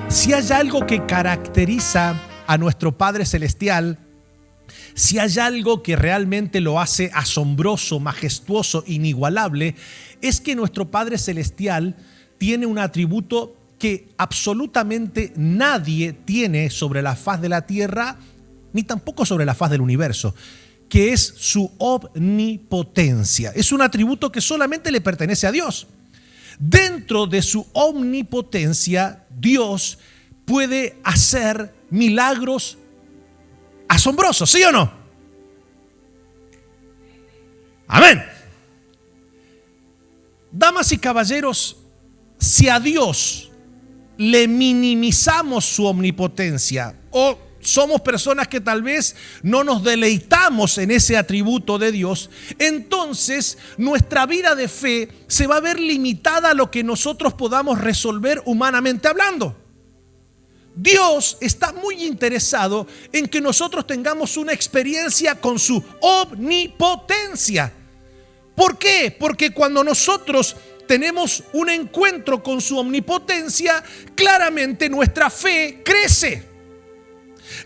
Si hay algo que caracteriza a nuestro Padre Celestial, si hay algo que realmente lo hace asombroso, majestuoso, inigualable, es que nuestro Padre Celestial tiene un atributo que absolutamente nadie tiene sobre la faz de la tierra, ni tampoco sobre la faz del universo, que es su omnipotencia. Es un atributo que solamente le pertenece a Dios. Dentro de su omnipotencia, Dios puede hacer milagros asombrosos, ¿sí o no? Amén. Damas y caballeros, si a Dios le minimizamos su omnipotencia o somos personas que tal vez no nos deleitamos en ese atributo de Dios, entonces nuestra vida de fe se va a ver limitada a lo que nosotros podamos resolver humanamente hablando. Dios está muy interesado en que nosotros tengamos una experiencia con su omnipotencia. ¿Por qué? Porque cuando nosotros tenemos un encuentro con su omnipotencia, claramente nuestra fe crece.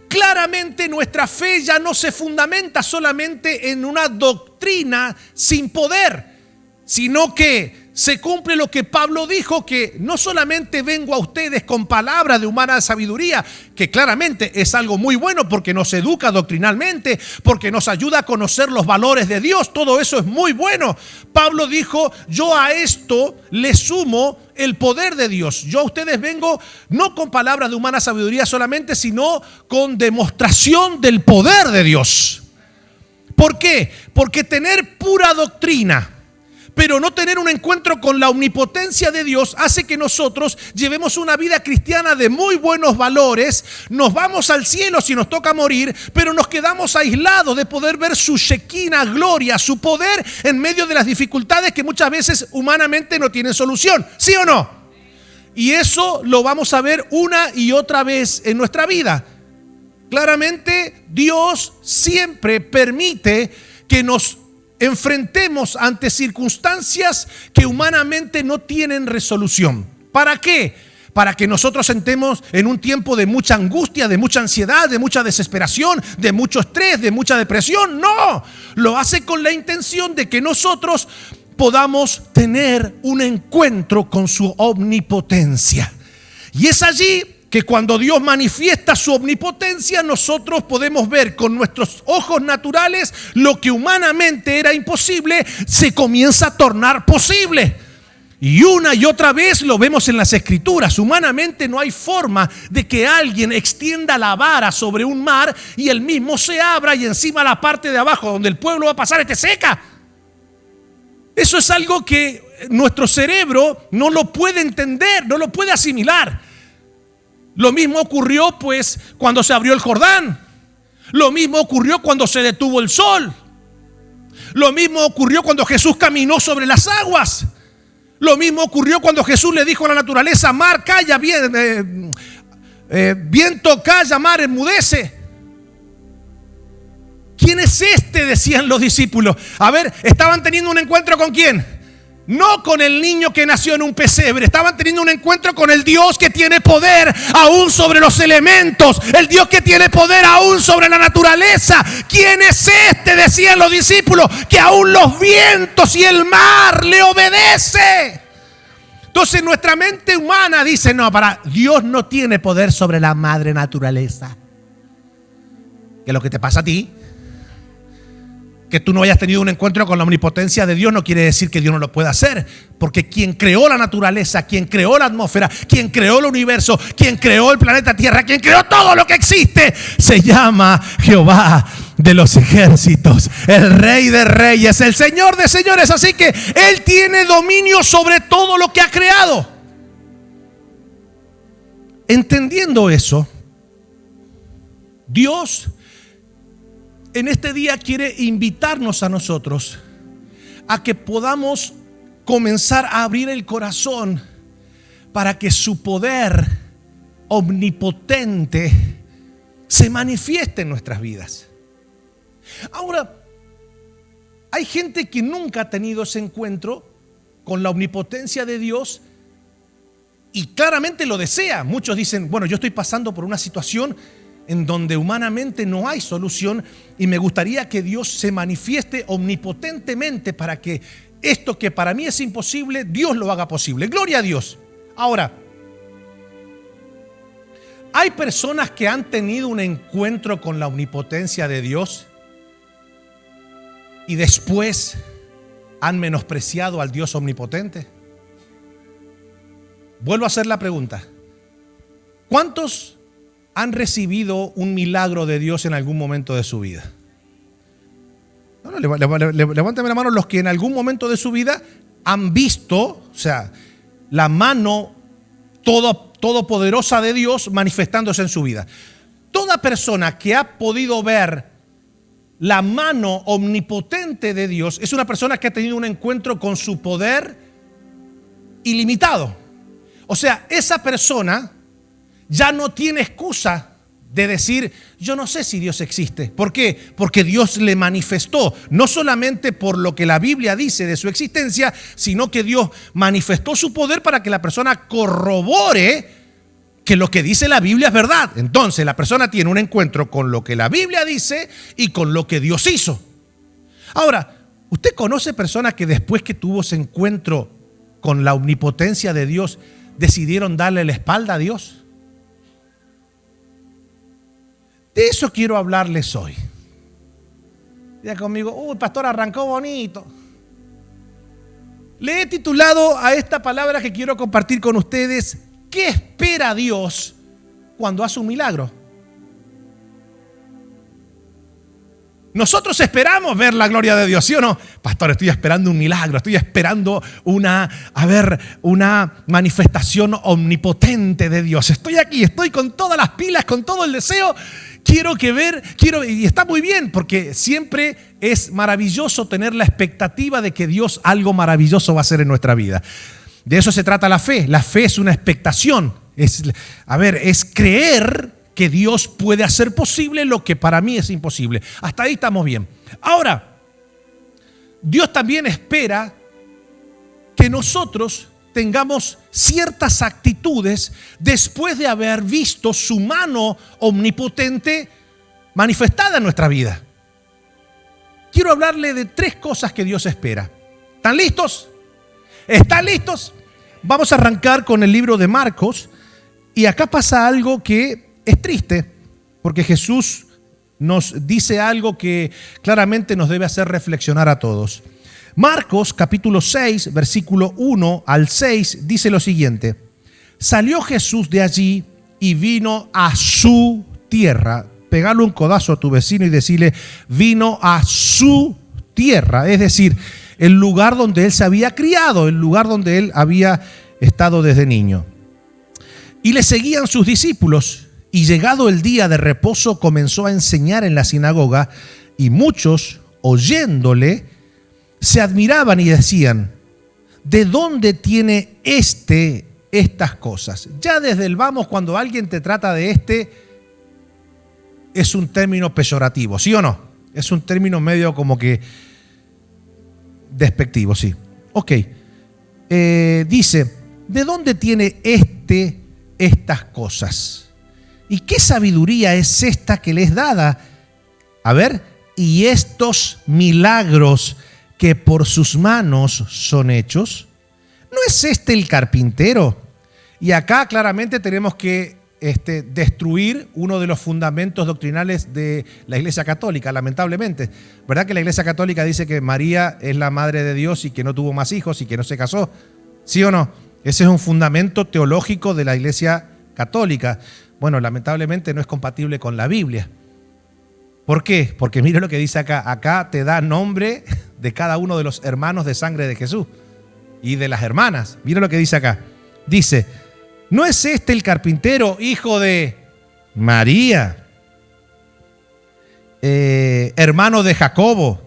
Claramente nuestra fe ya no se fundamenta solamente en una doctrina sin poder, sino que se cumple lo que Pablo dijo, que no solamente vengo a ustedes con palabras de humana sabiduría, que claramente es algo muy bueno porque nos educa doctrinalmente, porque nos ayuda a conocer los valores de Dios, todo eso es muy bueno. Pablo dijo, yo a esto le sumo el poder de Dios. Yo a ustedes vengo no con palabras de humana sabiduría solamente, sino con demostración del poder de Dios. ¿Por qué? Porque tener pura doctrina, pero no tener un encuentro con la omnipotencia de Dios, hace que nosotros llevemos una vida cristiana de muy buenos valores, nos vamos al cielo si nos toca morir, pero nos quedamos aislados de poder ver su Shekinah gloria, su poder en medio de las dificultades que muchas veces humanamente no tienen solución, ¿sí o no? Y eso lo vamos a ver una y otra vez en nuestra vida. Claramente Dios siempre permite que nos enfrentemos ante circunstancias que humanamente no tienen resolución. ¿Para qué? Para que nosotros entremos en un tiempo de mucha angustia, de mucha ansiedad, de mucha desesperación, de mucho estrés, de mucha depresión. No, lo hace con la intención de que nosotros podamos tener un encuentro con su omnipotencia. Y es allí que cuando Dios manifiesta su omnipotencia, nosotros podemos ver con nuestros ojos naturales lo que humanamente era imposible, se comienza a tornar posible. Y una y otra vez lo vemos en las Escrituras. Humanamente no hay forma de que alguien extienda la vara sobre un mar y el mismo se abra y encima la parte de abajo donde el pueblo va a pasar esté seca. Eso es algo que nuestro cerebro no lo puede entender, no lo puede asimilar. Lo mismo ocurrió pues cuando se abrió el Jordán. Lo mismo ocurrió cuando se detuvo el sol. Lo mismo ocurrió cuando Jesús caminó sobre las aguas. Lo mismo ocurrió cuando Jesús le dijo a la naturaleza, mar, calla, viento, calla, mar, enmudece. ¿Quién es este?, decían los discípulos. A ver, estaban teniendo un encuentro ¿con quién? No con el niño que nació en un pesebre. Estaban teniendo un encuentro con el Dios que tiene poder aún sobre los elementos, el Dios que tiene poder aún sobre la naturaleza. ¿Quién es este?, decían los discípulos, que aún los vientos y el mar le obedece. Entonces nuestra mente humana dice, no, Dios no tiene poder sobre la madre naturaleza. ¿Qué es lo que te pasa a ti? Que tú no hayas tenido un encuentro con la omnipotencia de Dios no quiere decir que Dios no lo pueda hacer, porque quien creó la naturaleza, quien creó la atmósfera, quien creó el universo, quien creó el planeta Tierra, quien creó todo lo que existe, se llama Jehová de los ejércitos, el Rey de reyes, el Señor de señores. Así que Él tiene dominio sobre todo lo que ha creado. Entendiendo eso, Dios en este día quiere invitarnos a nosotros a que podamos comenzar a abrir el corazón para que su poder omnipotente se manifieste en nuestras vidas. Ahora, hay gente que nunca ha tenido ese encuentro con la omnipotencia de Dios y claramente lo desea. Muchos dicen, bueno, yo estoy pasando por una situación en donde humanamente no hay solución y me gustaría que Dios se manifieste omnipotentemente para que esto que para mí es imposible, Dios lo haga posible. Gloria a Dios. Ahora, hay personas que han tenido un encuentro con la omnipotencia de Dios y después han menospreciado al Dios omnipotente. Vuelvo a hacer la pregunta. ¿Cuántos han recibido un milagro de Dios en algún momento de su vida? Levántame la mano los que en algún momento de su vida han visto, o sea, la mano todopoderosa de Dios manifestándose en su vida. Toda persona que ha podido ver la mano omnipotente de Dios es una persona que ha tenido un encuentro con su poder ilimitado. O sea, esa persona ya no tiene excusa de decir, yo no sé si Dios existe. ¿Por qué? Porque Dios le manifestó, no solamente por lo que la Biblia dice de su existencia, sino que Dios manifestó su poder para que la persona corrobore que lo que dice la Biblia es verdad. Entonces la persona tiene un encuentro con lo que la Biblia dice y con lo que Dios hizo. Ahora, ¿usted conoce personas que después que tuvo ese encuentro con la omnipotencia de Dios decidieron darle la espalda a Dios? De eso quiero hablarles hoy. Ya conmigo, uy, pastor, arrancó bonito. Le he titulado a esta palabra que quiero compartir con ustedes, ¿qué espera Dios cuando hace un milagro? Nosotros esperamos ver la gloria de Dios, ¿sí o no? Pastor, estoy esperando un milagro, estoy esperando una manifestación omnipotente de Dios. Estoy aquí, estoy con todas las pilas, con todo el deseo. Y está muy bien, porque siempre es maravilloso tener la expectativa de que Dios algo maravilloso va a hacer en nuestra vida. De eso se trata la fe. La fe es una expectación. Es creer que Dios puede hacer posible lo que para mí es imposible. Hasta ahí estamos bien. Ahora, Dios también espera que nosotros tengamos ciertas actitudes después de haber visto su mano omnipotente manifestada en nuestra vida. Quiero hablarle de 3 cosas que Dios espera. ¿Están listos? ¿Están listos? Vamos a arrancar con el libro de Marcos. Y acá pasa algo que es triste, porque Jesús nos dice algo que claramente nos debe hacer reflexionar a todos. Marcos capítulo 6, versículo 1 al 6 dice lo siguiente: salió Jesús de allí y vino a su tierra. Pegale un codazo a tu vecino y decirle, vino a su tierra, es decir, el lugar donde él se había criado, el lugar donde él había estado desde niño. Y le seguían sus discípulos, y llegado el día de reposo comenzó a enseñar en la sinagoga, y muchos, oyéndole, se admiraban y decían, ¿de dónde tiene estas cosas? Ya desde el vamos, cuando alguien te trata de es un término peyorativo, ¿sí o no? Es un término medio como que despectivo, sí. Ok. Dice, ¿de dónde tiene estas cosas? ¿Y qué sabiduría es esta que le es dada? A ver, y estos milagros que por sus manos son hechos, ¿no es este el carpintero? Y acá claramente tenemos que destruir uno de los fundamentos doctrinales de la Iglesia Católica, lamentablemente. ¿Verdad que la Iglesia Católica dice que María es la madre de Dios y que no tuvo más hijos y que no se casó? ¿Sí o no? Ese es un fundamento teológico de la Iglesia Católica. Bueno, lamentablemente no es compatible con la Biblia. ¿Por qué? Porque mire lo que dice acá. Acá te da nombre de cada uno de los hermanos de sangre de Jesús y de las hermanas. Mire lo que dice acá. Dice, ¿no es este el carpintero, hijo de María, hermano de Jacobo,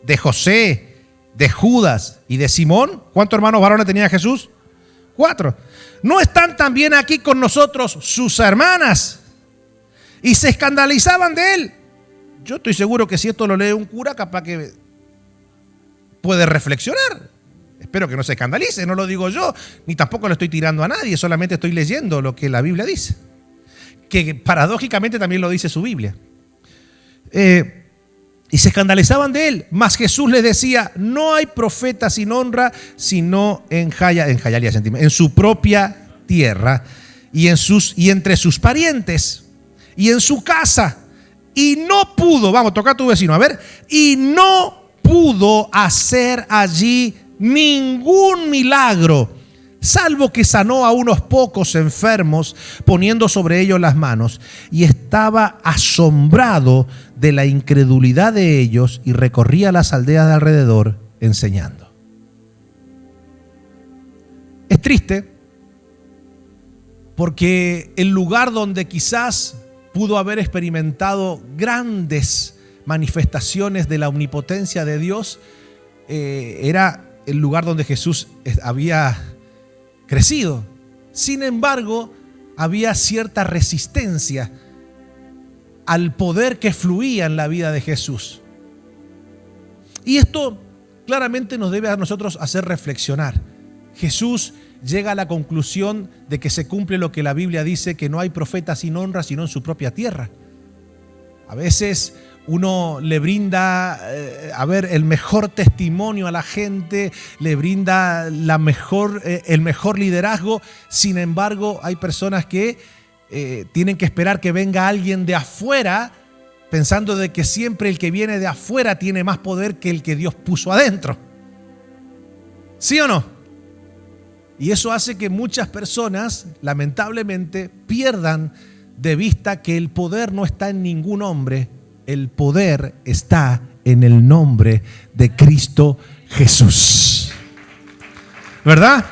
de José, de Judas y de Simón? ¿Cuántos hermanos varones tenía Jesús? 4. ¿No están también aquí con nosotros sus hermanas? Y se escandalizaban de él. Yo estoy seguro que si esto lo lee un cura, capaz que puede reflexionar. Espero que no se escandalice, no lo digo yo, ni tampoco lo estoy tirando a nadie, solamente estoy leyendo lo que la Biblia dice. Que paradójicamente también lo dice su Biblia. Y se escandalizaban de él. Mas Jesús les decía: no hay profeta sin honra, sino en su propia tierra y entre sus parientes y en su casa. Y no pudo, vamos, toca a tu vecino, a ver, y no pudo hacer allí ningún milagro, salvo que sanó a unos pocos enfermos poniendo sobre ellos las manos. Y estaba asombrado de la incredulidad de ellos y recorría las aldeas de alrededor enseñando. Es triste porque el lugar donde quizás pudo haber experimentado grandes manifestaciones de la omnipotencia de Dios era el lugar donde Jesús había crecido. Sin embargo, había cierta resistencia al poder que fluía en la vida de Jesús. Y esto claramente nos debe a nosotros hacer reflexionar. Jesús llega a la conclusión de que se cumple lo que la Biblia dice, que no hay profeta sin honra sino en su propia tierra. A veces uno le brinda el mejor testimonio a la gente, le brinda el mejor liderazgo. Sin embargo, hay personas que tienen que esperar que venga alguien de afuera, pensando de que siempre el que viene de afuera tiene más poder que el que Dios puso adentro. ¿Sí o no? Y eso hace que muchas personas, lamentablemente, pierdan de vista que el poder no está en ningún hombre. El poder está en el nombre de Cristo Jesús. ¿Verdad?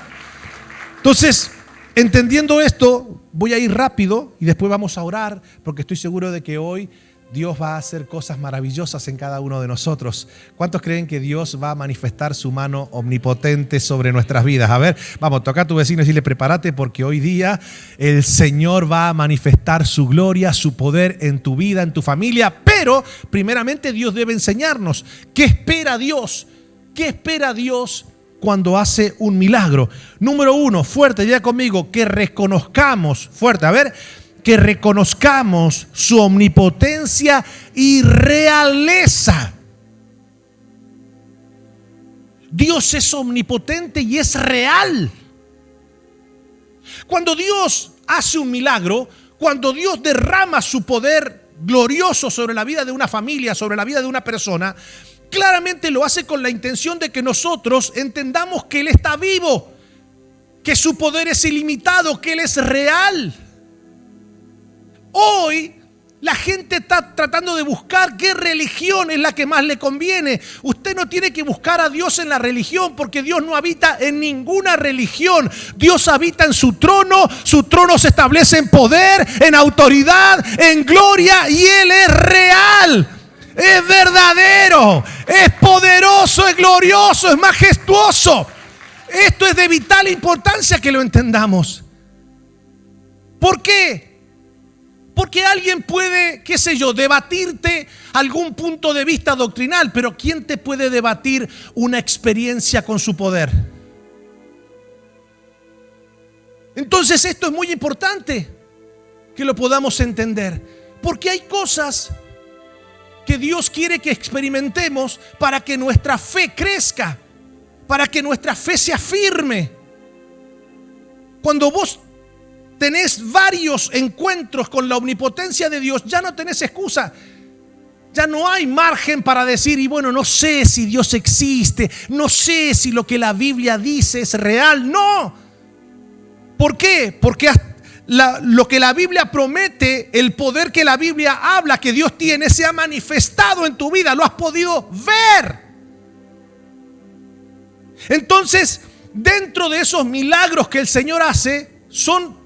Entonces, entendiendo esto, voy a ir rápido y después vamos a orar, porque estoy seguro de que hoy Dios va a hacer cosas maravillosas en cada uno de nosotros. ¿Cuántos creen que Dios va a manifestar su mano omnipotente sobre nuestras vidas? A ver, vamos, toca a tu vecino y decirle: prepárate, porque hoy día el Señor va a manifestar su gloria, su poder en tu vida, en tu familia. Pero primeramente Dios debe enseñarnos qué espera Dios. ¿Qué espera Dios cuando hace un milagro? Número 1, fuerte, ya conmigo, que reconozcamos, fuerte, a ver, que reconozcamos su omnipotencia y realeza. Dios es omnipotente y es real. Cuando Dios hace un milagro, cuando Dios derrama su poder glorioso sobre la vida de una familia, sobre la vida de una persona, claramente lo hace con la intención de que nosotros entendamos que Él está vivo, que su poder es ilimitado, que Él es real. Hoy la gente está tratando de buscar qué religión es la que más le conviene. Usted no tiene que buscar a Dios en la religión, porque Dios no habita en ninguna religión. Dios habita en su trono se establece en poder, en autoridad, en gloria, y Él es real, es verdadero, es poderoso, es glorioso, es majestuoso. Esto es de vital importancia que lo entendamos. ¿Por qué? Porque alguien puede, debatirte algún punto de vista doctrinal, pero ¿quién te puede debatir una experiencia con su poder? Entonces esto es muy importante que lo podamos entender, porque hay cosas que Dios quiere que experimentemos para que nuestra fe crezca, para que nuestra fe se afirme. Cuando vos tenés varios encuentros con la omnipotencia de Dios, ya no tenés excusa. Ya no hay margen para decir: y bueno, no sé si Dios existe, no sé si lo que la Biblia dice es real. No. ¿Por qué? Porque lo que la Biblia promete, el poder que la Biblia habla que Dios tiene, se ha manifestado en tu vida, lo has podido ver. Entonces, dentro de esos milagros que el Señor hace, son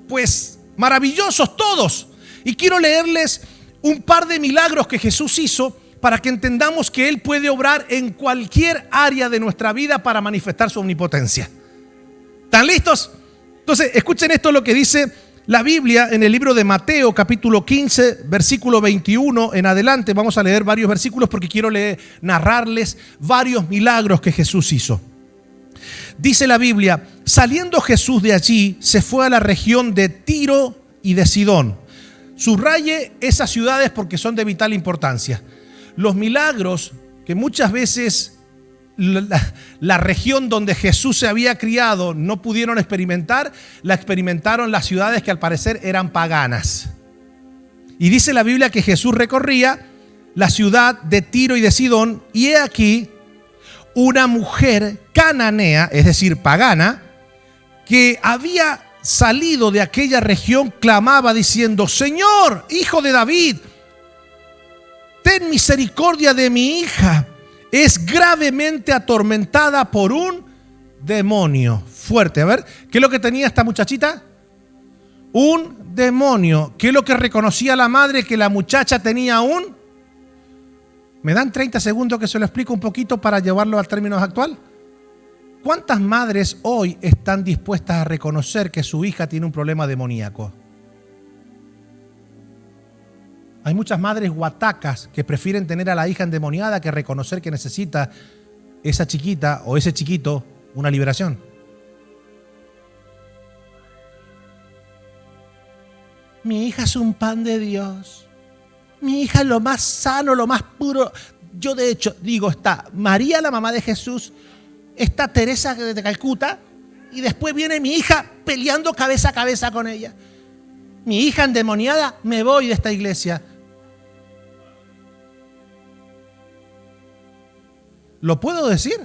pues maravillosos todos. Y quiero leerles un par de milagros que Jesús hizo para que entendamos que Él puede obrar en cualquier área de nuestra vida para manifestar su omnipotencia. ¿Están listos? Entonces, escuchen esto lo que dice la Biblia en el libro de Mateo, capítulo 15, versículo 21 en adelante. Vamos a leer varios versículos porque quiero narrarles varios milagros que Jesús hizo. Dice la Biblia, saliendo Jesús de allí, se fue a la región de Tiro y de Sidón. Subraye esas ciudades porque son de vital importancia. Los milagros que muchas veces la región donde Jesús se había criado no pudieron experimentar, la experimentaron las ciudades que al parecer eran paganas. Y dice la Biblia que Jesús recorría la ciudad de Tiro y de Sidón, y he aquí una mujer cananea, es decir, pagana, que había salido de aquella región, clamaba diciendo: Señor, hijo de David, ten misericordia de mi hija. Es gravemente atormentada por un demonio. Fuerte, a ver, ¿qué es lo que tenía esta muchachita? Un demonio. ¿Qué es lo que reconocía la madre? Que la muchacha tenía un... ¿Me dan 30 segundos que se lo explico un poquito para llevarlo al término actual? ¿Cuántas madres hoy están dispuestas a reconocer que su hija tiene un problema demoníaco? Hay muchas madres guatacas que prefieren tener a la hija endemoniada que reconocer que necesita esa chiquita o ese chiquito una liberación. Mi hija es un pan de Dios. Mi hija es lo más sano, lo más puro. Yo de hecho digo, está María, la mamá de Jesús, está Teresa de Calcuta, y después viene mi hija peleando cabeza a cabeza con ella. Mi hija endemoniada, me voy de esta iglesia. ¿Lo puedo decir?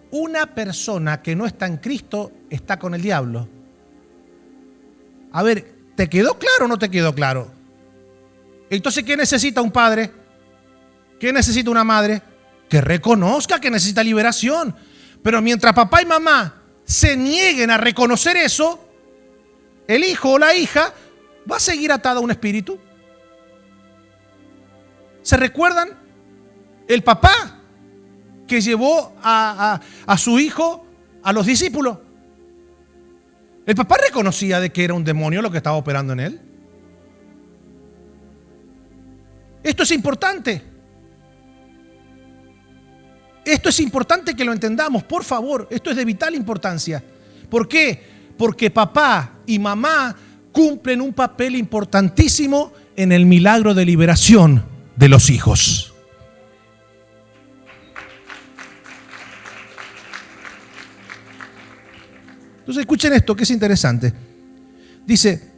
Una persona que no está en Cristo está con el diablo. A ver, ¿te quedó claro o no te quedó claro? Entonces, ¿qué necesita un padre? ¿Qué necesita una madre? Que reconozca que necesita liberación. Pero mientras papá y mamá se nieguen a reconocer eso, el hijo o la hija va a seguir atado a un espíritu. ¿Se recuerdan? El papá que llevó a su hijo a los discípulos. El papá reconocía de que era un demonio lo que estaba operando en él. Esto es importante. Esto es importante que lo entendamos, por favor. Esto es de vital importancia. ¿Por qué? Porque papá y mamá cumplen un papel importantísimo en el milagro de liberación de los hijos. Entonces escuchen esto que es interesante. Dice,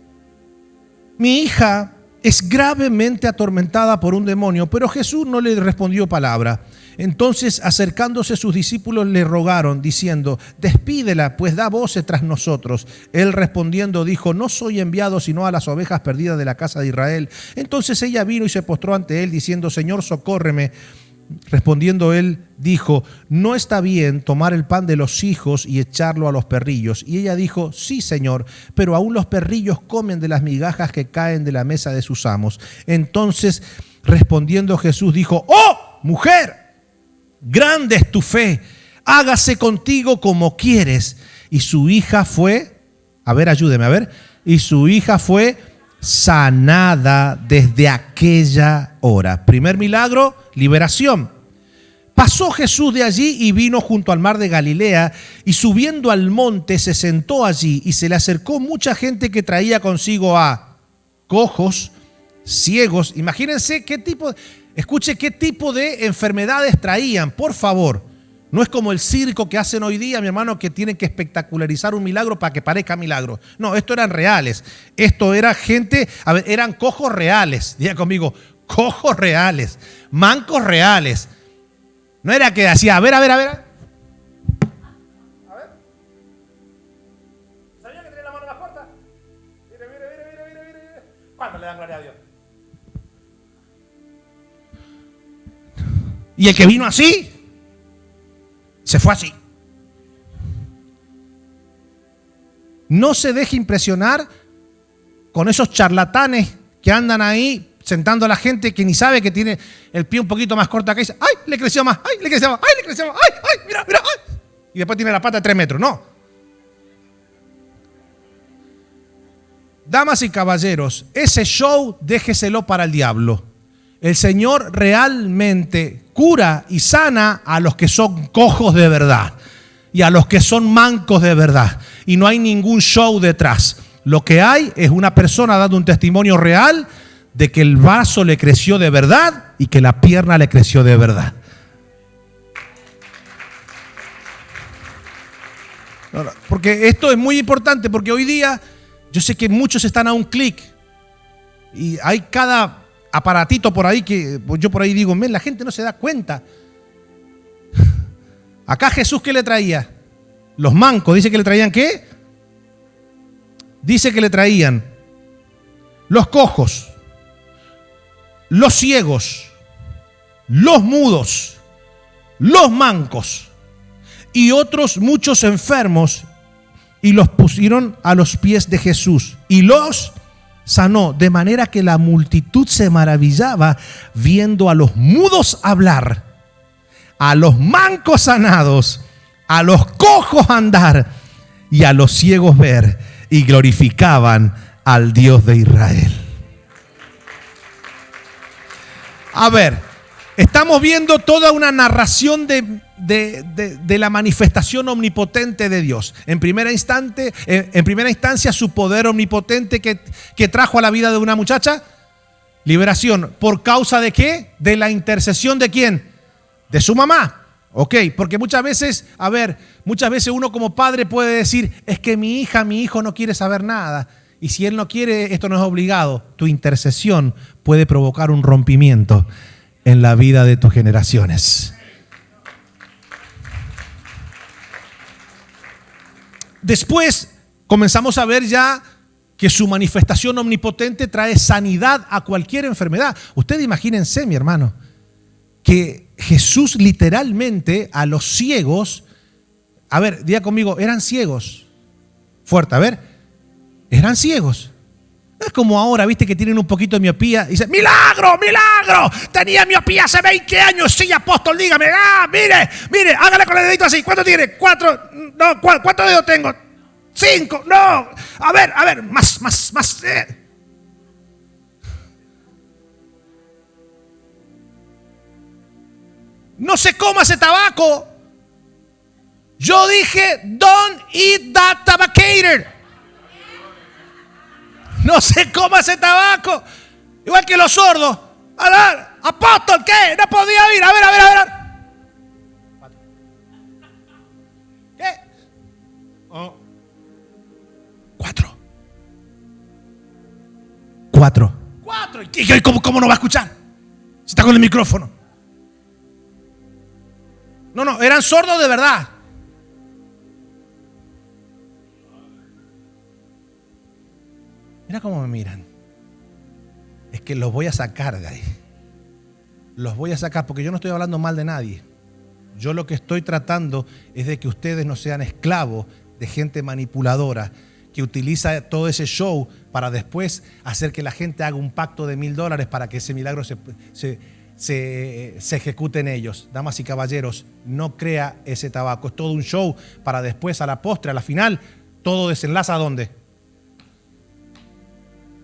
mi hija es gravemente atormentada por un demonio, pero Jesús no le respondió palabra. Entonces, acercándose sus discípulos, le rogaron, diciendo, despídela, pues da voces tras nosotros. Él respondiendo dijo, no soy enviado sino a las ovejas perdidas de la casa de Israel. Entonces ella vino y se postró ante él, diciendo, Señor, socórreme. Respondiendo él, dijo, no está bien tomar el pan de los hijos y echarlo a los perrillos. Y ella dijo, sí, Señor, pero aún los perrillos comen de las migajas que caen de la mesa de sus amos. Entonces, respondiendo Jesús, dijo, ¡oh, mujer! Grande es tu fe, hágase contigo como quieres. Y su hija fue, a ver, ayúdeme, a ver. Y su hija fue sanada desde aquella hora. Primer milagro, liberación. Pasó Jesús de allí y vino junto al mar de Galilea, y subiendo al monte se sentó allí, y se le acercó mucha gente que traía consigo a cojos, ciegos. Imagínense qué tipo, escuche qué tipo de enfermedades traían, por favor. No es como el circo que hacen hoy día, mi hermano, que tienen que espectacularizar un milagro para que parezca milagro. No, esto eran reales. Esto era gente, a ver, eran cojos reales. Diga conmigo, cojos reales, mancos reales. No era que hacía, a ver. A ver. ¿Sabía que tenía la mano más corta? Mire. ¿Cuándo le dan gloria a Dios? Y el que vino así, se fue así. No se deje impresionar con esos charlatanes que andan ahí sentando a la gente que ni sabe que tiene el pie un poquito más corto acá y dice, ¡ay, le creció más! ¡Ay, le creció más! ¡Ay, le creció más! ¡Ay, mira! ¡Ay! Y después tiene la pata de 3 metros. No. Damas y caballeros, ese show déjeselo para el diablo. El Señor realmente cura y sana a los que son cojos de verdad y a los que son mancos de verdad. Y no hay ningún show detrás. Lo que hay es una persona dando un testimonio real de que el vaso le creció de verdad y que la pierna le creció de verdad. Porque esto es muy importante, porque hoy día yo sé que muchos están a un clic y hay cada aparatito por ahí que yo por ahí digo, la gente no se da cuenta. Acá Jesús, ¿qué le traía? Los mancos, ¿dice que le traían qué? Dice que le traían los cojos, los ciegos, los mudos, los mancos y otros muchos enfermos, y los pusieron a los pies de Jesús y los sanó, de manera que la multitud se maravillaba viendo a los mudos hablar, a los mancos sanados, a los cojos andar y a los ciegos ver, y glorificaban al Dios de Israel. A ver, estamos viendo toda una narración de la manifestación omnipotente de Dios. En primera instancia, su poder omnipotente que trajo a la vida de una muchacha, liberación. ¿Por causa de qué? De la intercesión ¿de quién? De su mamá. Ok, porque muchas veces uno como padre puede decir, es que mi hija, mi hijo no quiere saber nada. Y si él no quiere, esto no es obligado. Tu intercesión puede provocar un rompimiento en la vida de tus generaciones. Después comenzamos a ver ya que su manifestación omnipotente trae sanidad a cualquier enfermedad. Ustedes imagínense, mi hermano, que Jesús literalmente a los ciegos, a ver, diga conmigo, eran ciegos. Fuerte, a ver, eran ciegos. No es como ahora, viste, que tienen un poquito de miopía y dicen, ¡milagro, milagro! Tenía miopía hace 20 años, sí, apóstol, dígame, mire, hágale con el dedito así. ¿Cuánto tiene? 4, no, ¿cuántos dedos tengo? 5, no. A ver, más. No se coma ese tabaco. Yo dije, don't eat that tobaccator. No se coma ese tabaco. Igual que los sordos. A ver, apóstol, ¿qué? No podía ir. A ver. ¿Qué? 4. ¿Y cómo no va a escuchar? Si está con el micrófono. No, eran sordos de verdad. Mira cómo me miran. Es que los voy a sacar de ahí. Los voy a sacar porque yo no estoy hablando mal de nadie. Yo lo que estoy tratando es de que ustedes no sean esclavos de gente manipuladora que utiliza todo ese show para después hacer que la gente haga un pacto de $1,000 para que ese milagro se ejecute en ellos. Damas y caballeros, no crea ese tabaco. Es todo un show para después, a la postre, a la final, todo desenlaza ¿a dónde?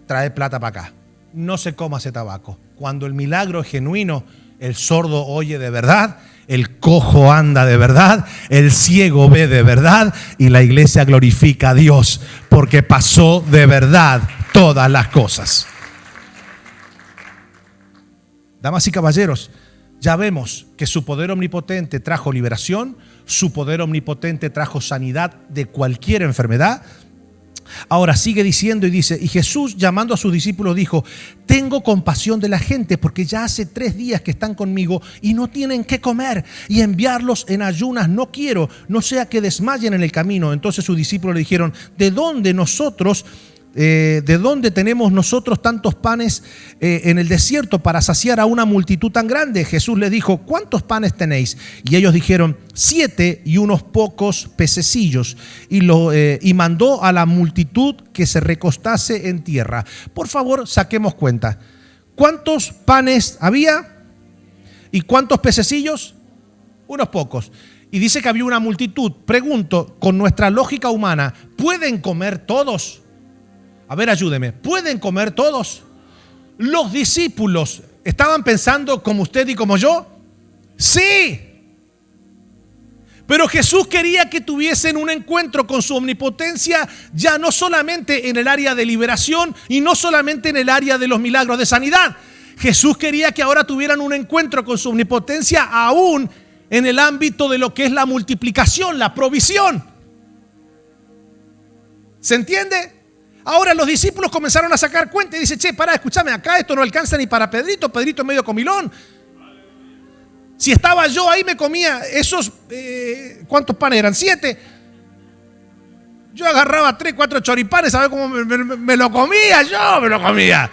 Trae plata para acá. No se coma ese tabaco. Cuando el milagro es genuino, el sordo oye de verdad, el cojo anda de verdad, el ciego ve de verdad y la iglesia glorifica a Dios porque pasó de verdad todas las cosas. Damas y caballeros, ya vemos que su poder omnipotente trajo liberación, su poder omnipotente trajo sanidad de cualquier enfermedad. Ahora sigue diciendo y dice, y Jesús llamando a sus discípulos dijo, tengo compasión de la gente porque ya hace 3 días que están conmigo y no tienen qué comer, y enviarlos en ayunas no quiero, no sea que desmayen en el camino. Entonces sus discípulos le dijeron, ¿de dónde tenemos nosotros tantos panes en el desierto para saciar a una multitud tan grande? Jesús les dijo, ¿cuántos panes tenéis? Y ellos dijeron, 7 y unos pocos pececillos. Y mandó a la multitud que se recostase en tierra. Por favor, saquemos cuenta. ¿Cuántos panes había? ¿Y cuántos pececillos? Unos pocos. Y dice que había una multitud. Pregunto, con nuestra lógica humana, ¿pueden comer todos? A ver, ayúdeme. ¿Pueden comer todos? Los discípulos estaban pensando como usted y como yo. Sí. Pero Jesús quería que tuviesen un encuentro con su omnipotencia, ya no solamente en el área de liberación y no solamente en el área de los milagros de sanidad. Jesús quería que ahora tuvieran un encuentro con su omnipotencia aún en el ámbito de lo que es la multiplicación, la provisión. ¿Se entiende? Ahora los discípulos comenzaron a sacar cuenta y dicen, che, pará, escúchame, acá esto no alcanza ni para Pedrito, Pedrito es medio comilón. Si estaba yo ahí me comía esos, ¿cuántos panes eran? 7. Yo agarraba 3, 4 choripanes, ¿sabes cómo me lo comía? Yo me lo comía.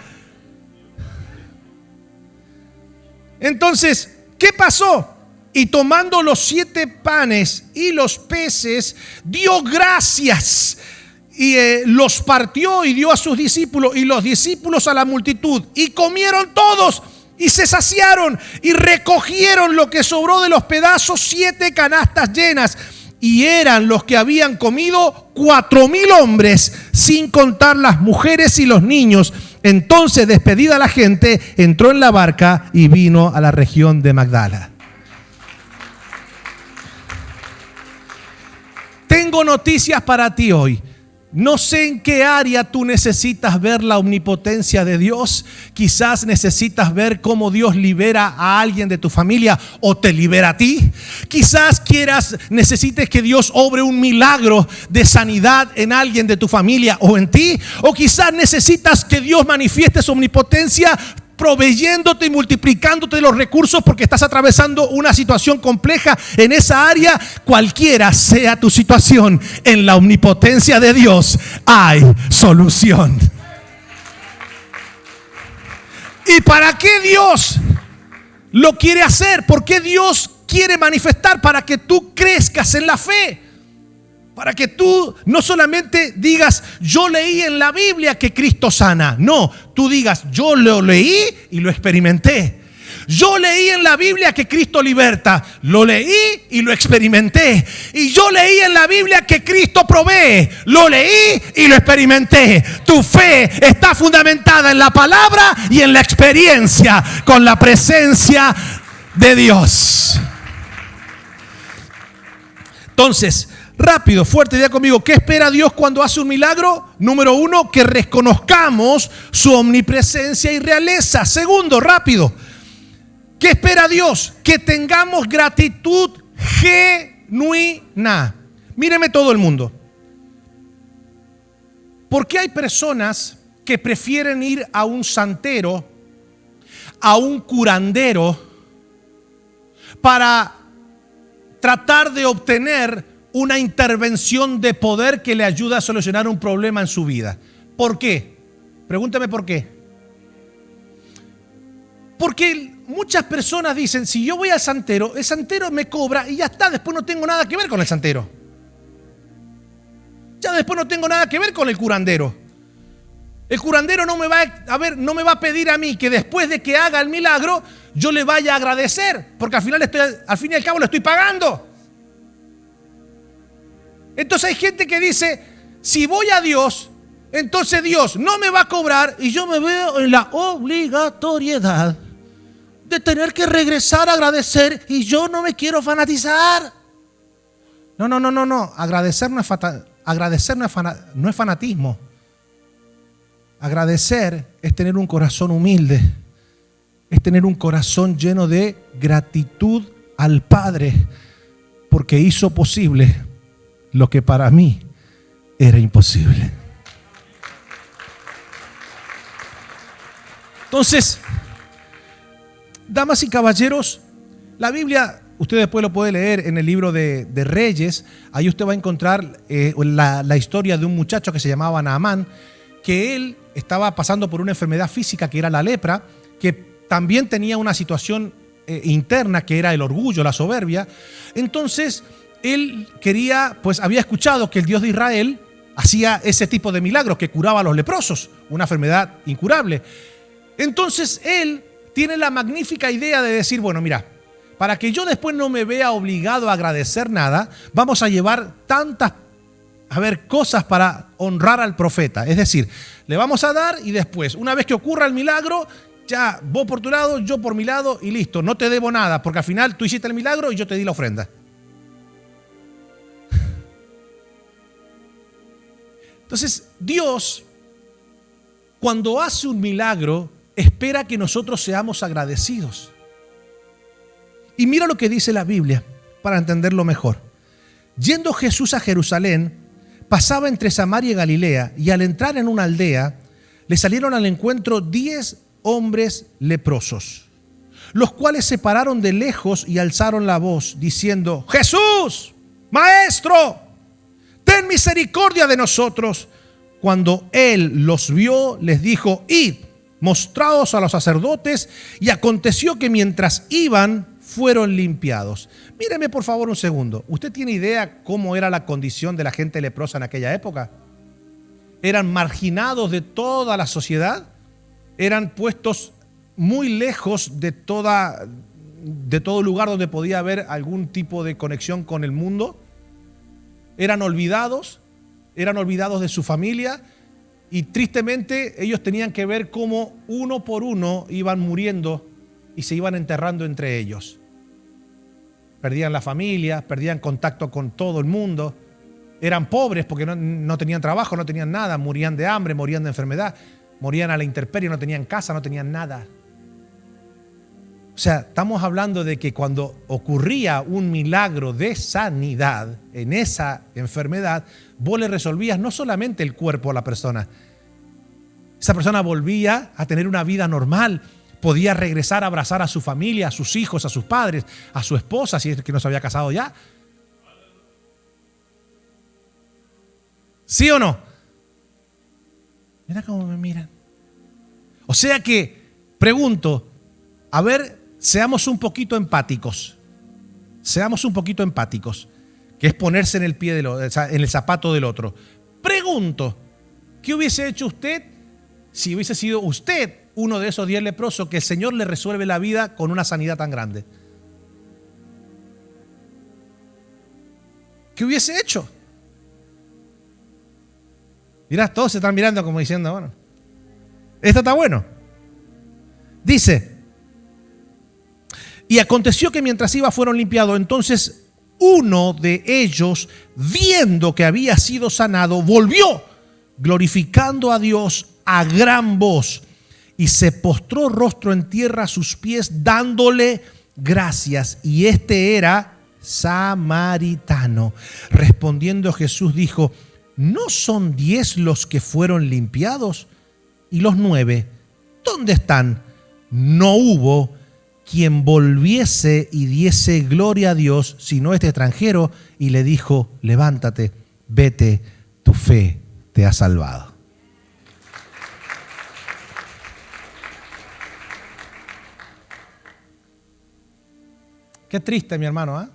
Entonces, ¿qué pasó? Y tomando los 7 panes y los peces, dio gracias y los partió y dio a sus discípulos y los discípulos a la multitud. Y comieron todos y se saciaron y recogieron lo que sobró de los pedazos, 7 canastas llenas. Y eran los que habían comido 4,000 hombres, sin contar las mujeres y los niños. Entonces, despedida la gente, entró en la barca y vino a la región de Magdala. Tengo noticias para ti hoy. No sé en qué área tú necesitas ver la omnipotencia de Dios. Quizás necesitas ver cómo Dios libera a alguien de tu familia o te libera a ti. Quizás necesites que Dios obre un milagro de sanidad en alguien de tu familia o en ti. O quizás necesitas que Dios manifieste su omnipotencia proveyéndote y multiplicándote los recursos porque estás atravesando una situación compleja en esa área. Cualquiera sea tu situación, en la omnipotencia de Dios hay solución. ¿Y para qué Dios lo quiere hacer? ¿Por qué Dios quiere manifestar? Para que tú crezcas en la fe. Para que tú no solamente digas, yo leí en la Biblia que Cristo sana. No, tú digas, yo lo leí y lo experimenté. Yo leí en la Biblia que Cristo liberta. Lo leí y lo experimenté. Y yo leí en la Biblia que Cristo provee. Lo leí y lo experimenté. Tu fe está fundamentada en la palabra y en la experiencia con la presencia de Dios. Entonces, rápido, fuerte, diga conmigo, ¿qué espera Dios cuando hace un milagro? Número 1, que reconozcamos su omnipresencia y realeza. Segundo, rápido, ¿qué espera Dios? Que tengamos gratitud genuina. Míreme todo el mundo. ¿Por qué hay personas que prefieren ir a un santero, a un curandero, para tratar de obtener una intervención de poder que le ayuda a solucionar un problema en su vida? ¿Por qué? Pregúntame por qué. Porque muchas personas dicen, si yo voy al santero, el santero me cobra y ya está, después no tengo nada que ver con el santero. Ya después no tengo nada que ver con el curandero. El curandero no me va a pedir a mí que después de que haga el milagro, yo le vaya a agradecer, porque al fin y al cabo le estoy pagando. Entonces hay gente que dice, si voy a Dios, entonces Dios no me va a cobrar y yo me veo en la obligatoriedad de tener que regresar a agradecer y yo no me quiero fanatizar. No. Agradecer no es fanatismo. Agradecer es tener un corazón humilde, es tener un corazón lleno de gratitud al Padre porque hizo posible lo que para mí era imposible. Entonces, damas y caballeros, la Biblia, usted después lo puede leer en el libro de Reyes. Ahí usted va a encontrar la historia de un muchacho que se llamaba Naamán, que él estaba pasando por una enfermedad física que era la lepra, que también tenía una situación interna que era el orgullo, la soberbia. Entonces él había escuchado que el Dios de Israel hacía ese tipo de milagros, que curaba a los leprosos, una enfermedad incurable. Entonces él tiene la magnífica idea de decir, bueno, mira, para que yo después no me vea obligado a agradecer nada, vamos a llevar tantas haber cosas para honrar al profeta. Es decir, le vamos a dar y después, una vez que ocurra el milagro, ya vos por tu lado, yo por mi lado y listo. No te debo nada porque al final tú hiciste el milagro y yo te di la ofrenda. Entonces, Dios, cuando hace un milagro, espera que nosotros seamos agradecidos. Y mira lo que dice la Biblia para entenderlo mejor. Yendo Jesús a Jerusalén, pasaba entre Samaria y Galilea, y al entrar en una aldea, le salieron al encuentro 10 hombres leprosos, los cuales se pararon de lejos y alzaron la voz, diciendo: Jesús, Maestro, ten misericordia de nosotros. Cuando él los vio, les dijo: Id, mostraos a los sacerdotes. Y aconteció que mientras iban, fueron limpiados. Míreme por favor un segundo. ¿Usted tiene idea cómo era la condición de la gente leprosa en aquella época? Eran marginados de toda la sociedad, eran puestos muy lejos de todo lugar donde podía haber algún tipo de conexión con el mundo. Eran olvidados de su familia, y tristemente ellos tenían que ver cómo uno por uno iban muriendo y se iban enterrando entre ellos. Perdían la familia, perdían contacto con todo el mundo. Eran pobres porque no tenían trabajo, no tenían nada, morían de hambre, morían de enfermedad, morían a la intemperie, no tenían casa, no tenían nada. O sea, estamos hablando de que cuando ocurría un milagro de sanidad en esa enfermedad, vos le resolvías no solamente el cuerpo a la persona. Esa persona volvía a tener una vida normal, podía regresar a abrazar a su familia, a sus hijos, a sus padres, a su esposa, si es que no se había casado ya. ¿Sí o no? Mira cómo me miran. O sea que, pregunto, a ver, seamos un poquito empáticos. Seamos un poquito empáticos, que es ponerse en el pie en el zapato del otro. Pregunto, ¿qué hubiese hecho usted si hubiese sido usted uno de esos 10 leprosos que el Señor le resuelve la vida con una sanidad tan grande? ¿Qué hubiese hecho? Mirá, todos se están mirando como diciendo, bueno, esto está bueno. Dice: y aconteció que mientras iba fueron limpiados. Entonces uno de ellos, viendo que había sido sanado, volvió, glorificando a Dios a gran voz, y se postró rostro en tierra a sus pies, dándole gracias. Y este era samaritano. Respondiendo Jesús dijo: ¿no son 10 los que fueron limpiados? ¿Y los 9 dónde están? No hubo quien volviese y diese gloria a Dios, sino este extranjero, y le dijo: levántate, vete, tu fe te ha salvado. Qué triste, mi hermano, ¿eh?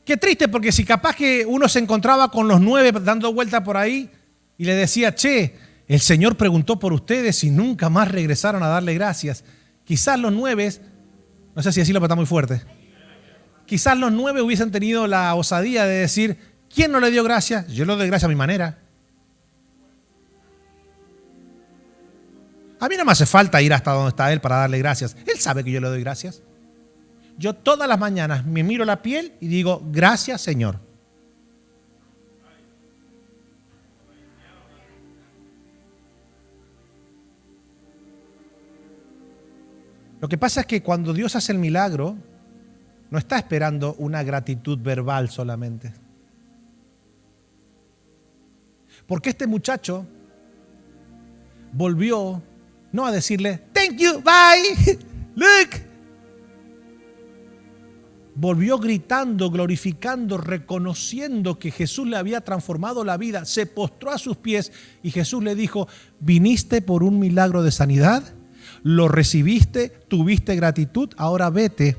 Qué triste, porque si capaz que uno se encontraba con los 9 dando vuelta por ahí y le decía: che, el Señor preguntó por ustedes y nunca más regresaron a darle gracias. Quizás los 9, no sé si decirlo, pero está muy fuerte. Quizás los 9 hubiesen tenido la osadía de decir: ¿quién no le dio gracias? Yo le doy gracias a mi manera. A mí no me hace falta ir hasta donde está Él para darle gracias. Él sabe que yo le doy gracias. Yo todas las mañanas me miro la piel y digo: gracias, Señor. Lo que pasa es que cuando Dios hace el milagro, no está esperando una gratitud verbal solamente. Porque este muchacho volvió no a decirle: thank you, bye, look. Volvió gritando, glorificando, reconociendo que Jesús le había transformado la vida. Se postró a sus pies y Jesús le dijo: ¿viniste por un milagro de sanidad? ¿Lo recibiste? ¿Tuviste gratitud? Ahora vete,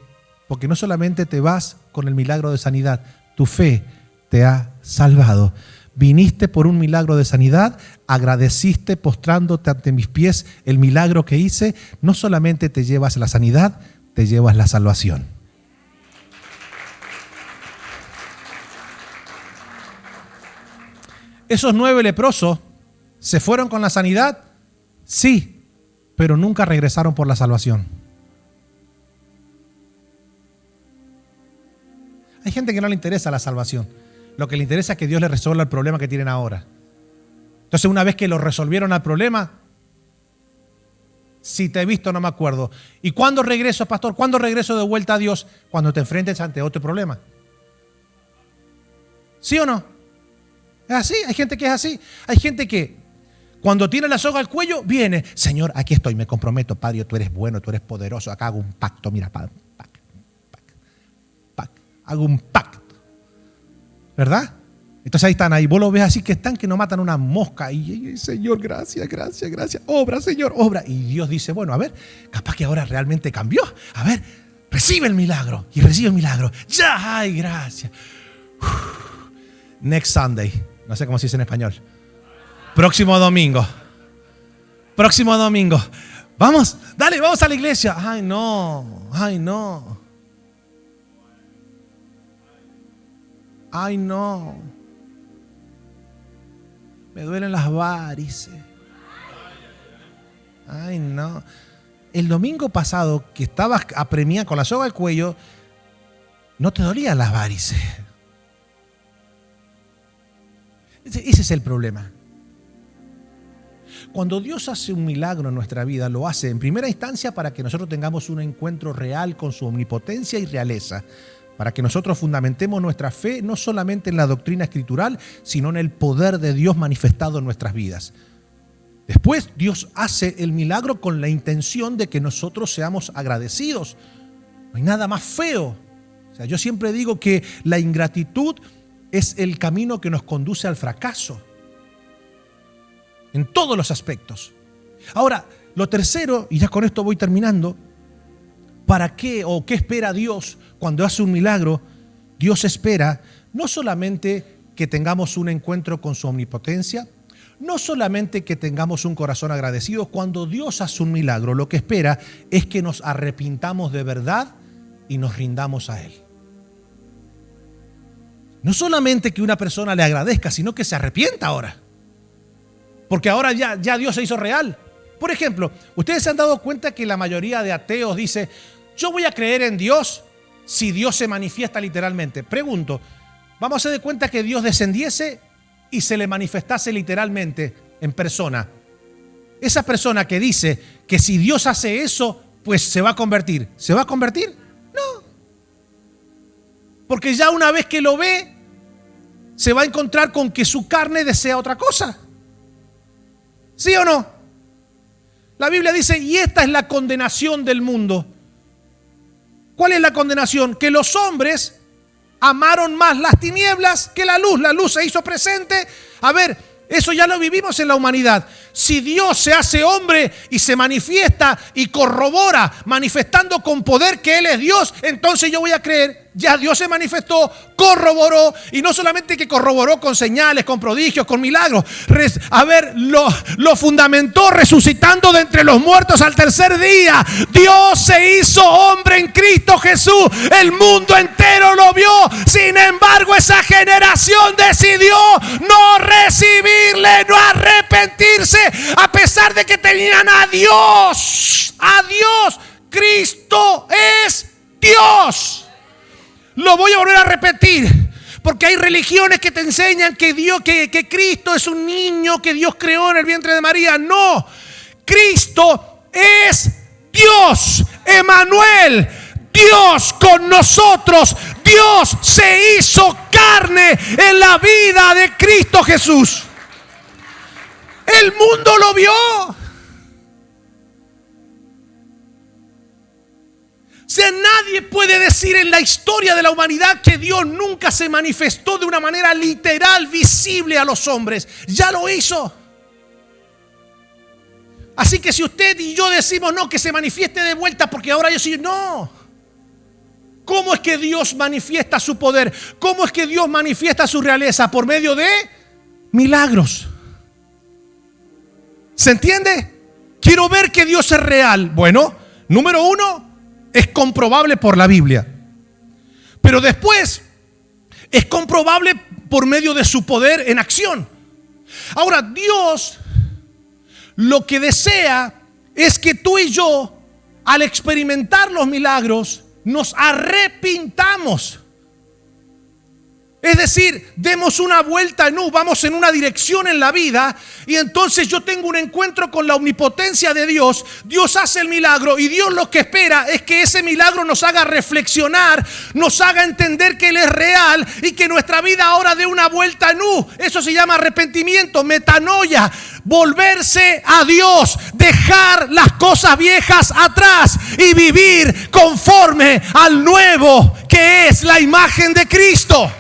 porque no solamente te vas con el milagro de sanidad, tu fe te ha salvado. Viniste por un milagro de sanidad, agradeciste postrándote ante mis pies el milagro que hice. No solamente te llevas la sanidad, te llevas la salvación. ¿esos 9 leprosos se fueron con la sanidad? Sí, pero nunca regresaron por la salvación. Hay gente que no le interesa la salvación. Lo que le interesa es que Dios le resuelva el problema que tienen ahora. Entonces, una vez que lo resolvieron el problema, si te he visto no me acuerdo. ¿Y cuándo regreso, pastor? ¿Cuándo regreso de vuelta a Dios? Cuando te enfrentes ante otro problema. ¿Sí o no? Es así, hay gente que es así. Hay gente que cuando tiene la soga al cuello, viene, Señor, aquí estoy, me comprometo, Padre, tú eres bueno, tú eres poderoso, acá hago un pacto, mira, hago un pacto. ¿Verdad? Entonces ahí están, ahí vos lo ves así que están que no matan una mosca. Y Señor, gracias, gracias, gracias. Obra, Señor, obra. Y Dios dice, bueno, a ver, capaz que ahora realmente cambió. A ver, recibe el milagro. Y recibe el milagro. Ya, ay, gracias. Next Sunday. No sé cómo se dice en español. Próximo domingo. Próximo domingo. Vamos, dale, vamos a la iglesia. Ay, no, ay, no. Ay, no. Me duelen las varices. Ay, no. El domingo pasado que estabas apremiada con la soga al cuello, no te dolían las varices. Ese es el problema. Cuando Dios hace un milagro en nuestra vida, lo hace en primera instancia para que nosotros tengamos un encuentro real con su omnipotencia y realeza. Para que nosotros fundamentemos nuestra fe no solamente en la doctrina escritural, sino en el poder de Dios manifestado en nuestras vidas. Después Dios hace el milagro con la intención de que nosotros seamos agradecidos. No hay nada más feo. O sea, yo siempre digo que la ingratitud es el camino que nos conduce al fracaso. En todos los aspectos. Ahora, lo tercero, y ya con esto voy terminando, ¿para qué o qué espera Dios cuando hace un milagro? Dios espera no solamente que tengamos un encuentro con su omnipotencia, no solamente que tengamos un corazón agradecido. Cuando Dios hace un milagro, lo que espera es que nos arrepintamos de verdad y nos rindamos a Él. No solamente que una persona le agradezca, sino que se arrepienta ahora. Porque ahora ya Dios se hizo real. Por ejemplo, ustedes se han dado cuenta que la mayoría de ateos dice, yo voy a creer en Dios si Dios se manifiesta literalmente. Pregunto, vamos a hacer de cuenta que Dios descendiese y se le manifestase literalmente en persona. Esa persona que dice que si Dios hace eso, pues se va a convertir. ¿Se va a convertir? No. Porque ya una vez que lo ve, se va a encontrar con que su carne desea otra cosa. ¿Sí o no? La Biblia dice, y esta es la condenación del mundo. ¿Cuál es la condenación? Que los hombres amaron más las tinieblas que la luz. La luz se hizo presente. A ver, eso ya lo vivimos en la humanidad. Si Dios se hace hombre y se manifiesta y corrobora, manifestando con poder que Él es Dios, entonces yo voy a creer, ya Dios se manifestó, corroboró, y no solamente que corroboró con señales, con prodigios, con milagros, lo fundamentó resucitando de entre los muertos al tercer día. Dios se hizo hombre en Cristo Jesús, el mundo entero lo vio. Sin embargo, esa generación decidió no recibirle, no arrepentirse, a pesar de que tenían a Dios. A Dios. Cristo es Dios. Lo voy a volver a repetir, porque hay religiones que te enseñan que que Cristo es un niño que Dios creó en el vientre de María. No, Cristo es Dios, Emmanuel, Dios con nosotros. Dios se hizo carne en la vida de Cristo Jesús. El mundo lo vio. O sea, nadie puede decir en la historia de la humanidad que Dios nunca se manifestó de una manera literal, visible a los hombres. Ya lo hizo. Así que si usted y yo decimos no, que se manifieste de vuelta porque ahora yo sí, no. ¿Cómo es que Dios manifiesta su poder? ¿Cómo es que Dios manifiesta su realeza? Por medio de milagros. ¿Se entiende? Quiero ver que Dios es real. Bueno, número uno, es comprobable por la Biblia. Pero después es comprobable por medio de su poder en acción. Ahora, Dios lo que desea es que tú y yo, al experimentar los milagros, nos arrepintamos. Es decir, demos una vuelta en U, vamos en una dirección en la vida y entonces yo tengo un encuentro con la omnipotencia de Dios. Dios hace el milagro y Dios lo que espera es que ese milagro nos haga reflexionar, nos haga entender que Él es real y que nuestra vida ahora dé una vuelta en U. Eso se llama arrepentimiento, metanoia, volverse a Dios, dejar las cosas viejas atrás y vivir conforme al nuevo que es la imagen de Cristo.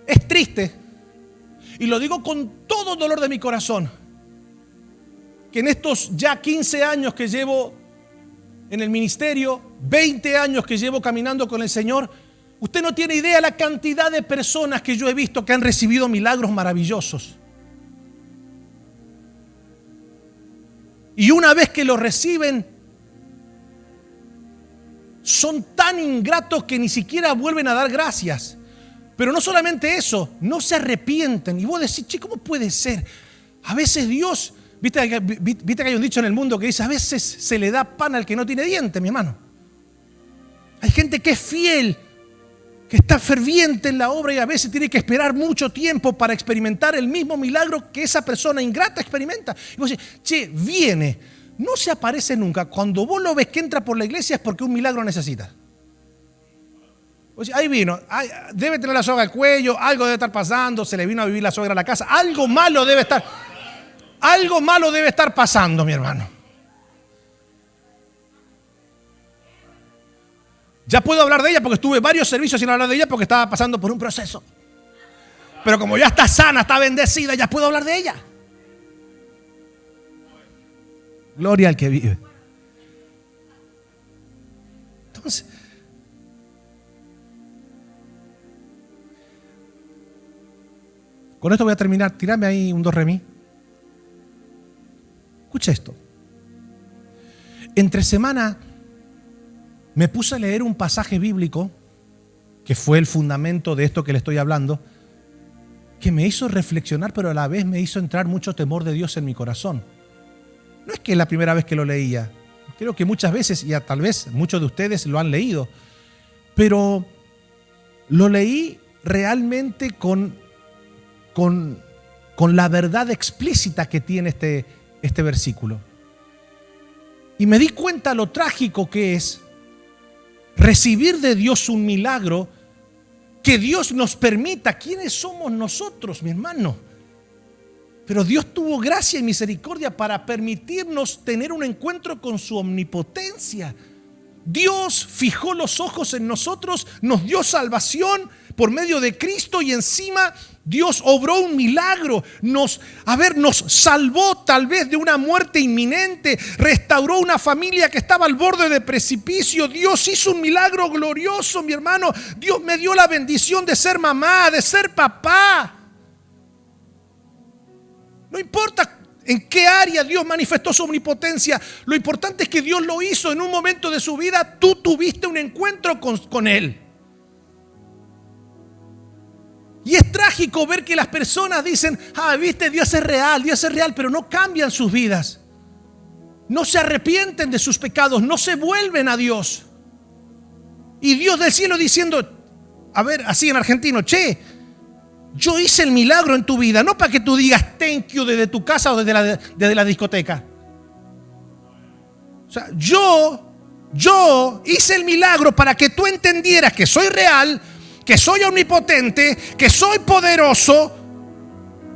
Es triste, y lo digo con todo dolor de mi corazón, que en estos ya 15 años que llevo en el ministerio, 20 años que llevo caminando con el Señor, usted no tiene idea la cantidad de personas que yo he visto que han recibido milagros maravillosos. Y una vez que los reciben, son tan ingratos que ni siquiera vuelven a dar gracias. Pero no solamente eso, no se arrepienten. Y vos decís, che, ¿cómo puede ser? A veces Dios, viste que hay un dicho en el mundo que dice, a veces se le da pan al que no tiene diente, mi hermano. Hay gente que es fiel, que está ferviente en la obra y a veces tiene que esperar mucho tiempo para experimentar el mismo milagro que esa persona ingrata experimenta. Y vos decís, che, viene, no se aparece nunca. Cuando vos lo ves que entra por la iglesia es porque un milagro necesita. Ahí vino, debe tener la soga al cuello, algo debe estar pasando, se le vino a vivir la suegra a la casa, algo malo debe estar pasando, mi hermano. Ya puedo hablar de ella porque estuve varios servicios sin hablar de ella porque estaba pasando por un proceso. Pero como ya está sana, está bendecida, ya puedo hablar de ella. Gloria al que vive. Entonces, con esto voy a terminar. Tírame ahí un do re mi. Escucha esto. Entre semana me puse a leer un pasaje bíblico que fue el fundamento de esto que le estoy hablando, que me hizo reflexionar, pero a la vez me hizo entrar mucho temor de Dios en mi corazón. No es que es la primera vez que lo leía. Creo que muchas veces, y tal vez muchos de ustedes lo han leído, pero lo leí realmente con la verdad explícita que tiene este versículo. Y me di cuenta lo trágico que es recibir de Dios un milagro, que Dios nos permita. ¿Quiénes somos nosotros, mi hermano? Pero Dios tuvo gracia y misericordia para permitirnos tener un encuentro con su omnipotencia. Dios fijó los ojos en nosotros, nos dio salvación por medio de Cristo y encima Dios obró un milagro, nos salvó tal vez de una muerte inminente, restauró una familia que estaba al borde de precipicio. Dios hizo un milagro glorioso, mi hermano. Dios me dio la bendición de ser mamá, de ser papá. No importa en qué área Dios manifestó su omnipotencia, lo importante es que Dios lo hizo en un momento de su vida. Tú tuviste un encuentro con Él. Y es trágico ver que las personas dicen, viste, Dios es real, pero no cambian sus vidas. No se arrepienten de sus pecados, no se vuelven a Dios. Y Dios del cielo diciendo, así en argentino, che, yo hice el milagro en tu vida, no para que tú digas thank you desde tu casa o desde la discoteca. O sea, yo hice el milagro para que tú entendieras que soy real, que soy omnipotente, que soy poderoso.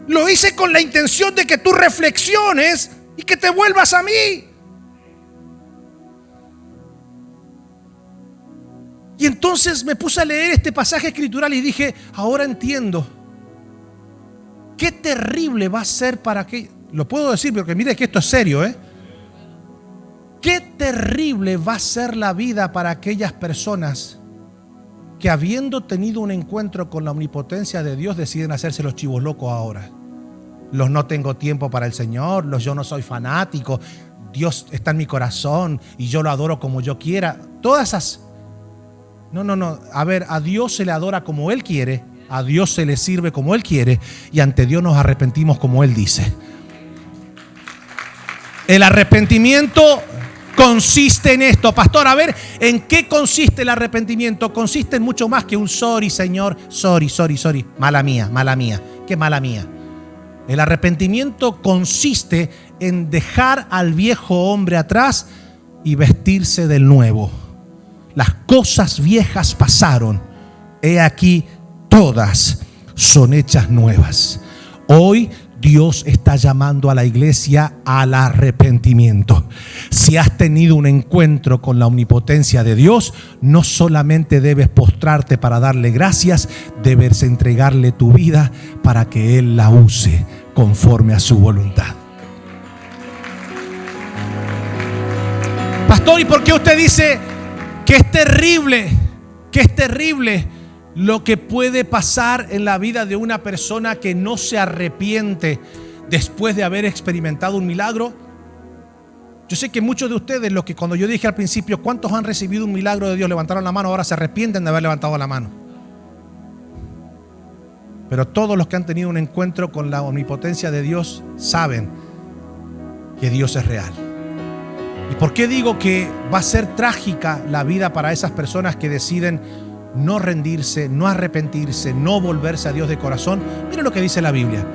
Lo hice con la intención de que tú reflexiones y que te vuelvas a mí. Y entonces me puse a leer este pasaje escritural y dije, ahora entiendo. Qué terrible va a ser para que... Lo puedo decir porque mire que esto es serio, Qué terrible va a ser la vida para aquellas personas que habiendo tenido un encuentro con la omnipotencia de Dios deciden hacerse los chivos locos ahora. Los no tengo tiempo para el Señor, los yo no soy fanático, Dios está en mi corazón y yo lo adoro como yo quiera. Todas esas No. A ver, a Dios se le adora como Él quiere, a Dios se le sirve como Él quiere y ante Dios nos arrepentimos como Él dice. El arrepentimiento consiste en esto. Pastor, a ver, ¿en qué consiste el arrepentimiento? Consiste en mucho más que un sorry, Señor. Sorry. Mala mía. Qué mala mía. El arrepentimiento consiste en dejar al viejo hombre atrás y vestirse del nuevo. Las cosas viejas pasaron. He aquí, todas son hechas nuevas. Hoy Dios está llamando a la iglesia al arrepentimiento. Si has tenido un encuentro con la omnipotencia de Dios, no solamente debes postrarte para darle gracias, debes entregarle tu vida para que Él la use conforme a su voluntad. Pastor, ¿y por qué usted dice que es terrible? Que es terrible lo que puede pasar en la vida de una persona que no se arrepiente después de haber experimentado un milagro. Yo sé que muchos de ustedes, lo que cuando yo dije al principio, ¿cuántos han recibido un milagro de Dios? Levantaron la mano, ahora se arrepienten de haber levantado la mano. Pero todos los que han tenido un encuentro con la omnipotencia de Dios saben que Dios es real. ¿Y por qué digo que va a ser trágica la vida para esas personas que deciden no rendirse, no arrepentirse, no volverse a Dios de corazón? Mira lo que dice la Biblia.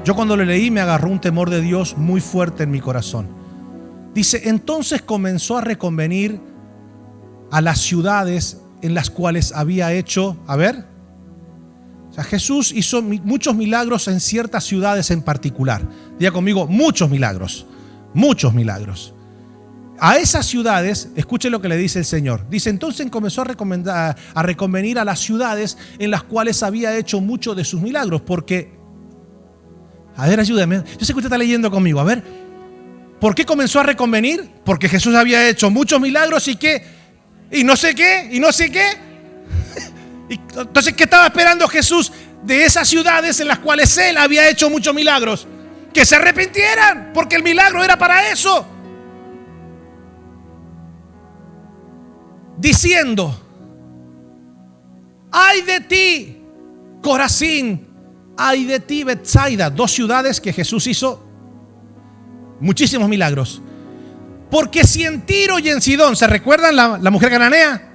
Yo cuando lo leí me agarró un temor de Dios muy fuerte en mi corazón. Dice, entonces comenzó a reconvenir a las ciudades en las cuales había hecho, o sea, Jesús hizo muchos milagros en ciertas ciudades en particular. Diga conmigo, muchos milagros. A esas ciudades, escuche lo que le dice el Señor. Dice, entonces comenzó a reconvenir a las ciudades en las cuales había hecho muchos de sus milagros. Porque, a ver, ayúdame. Yo sé que usted está leyendo conmigo. A ver, ¿por qué comenzó a reconvenir? Porque Jesús había hecho muchos milagros y no sé qué. Entonces, ¿qué estaba esperando Jesús de esas ciudades en las cuales Él había hecho muchos milagros? Que se arrepintieran, porque el milagro era para eso. Diciendo, ay de ti, Corazín, ay de ti, Betsaida. Dos ciudades que Jesús hizo muchísimos milagros. Porque si en Tiro y en Sidón, ¿se recuerdan la mujer cananea?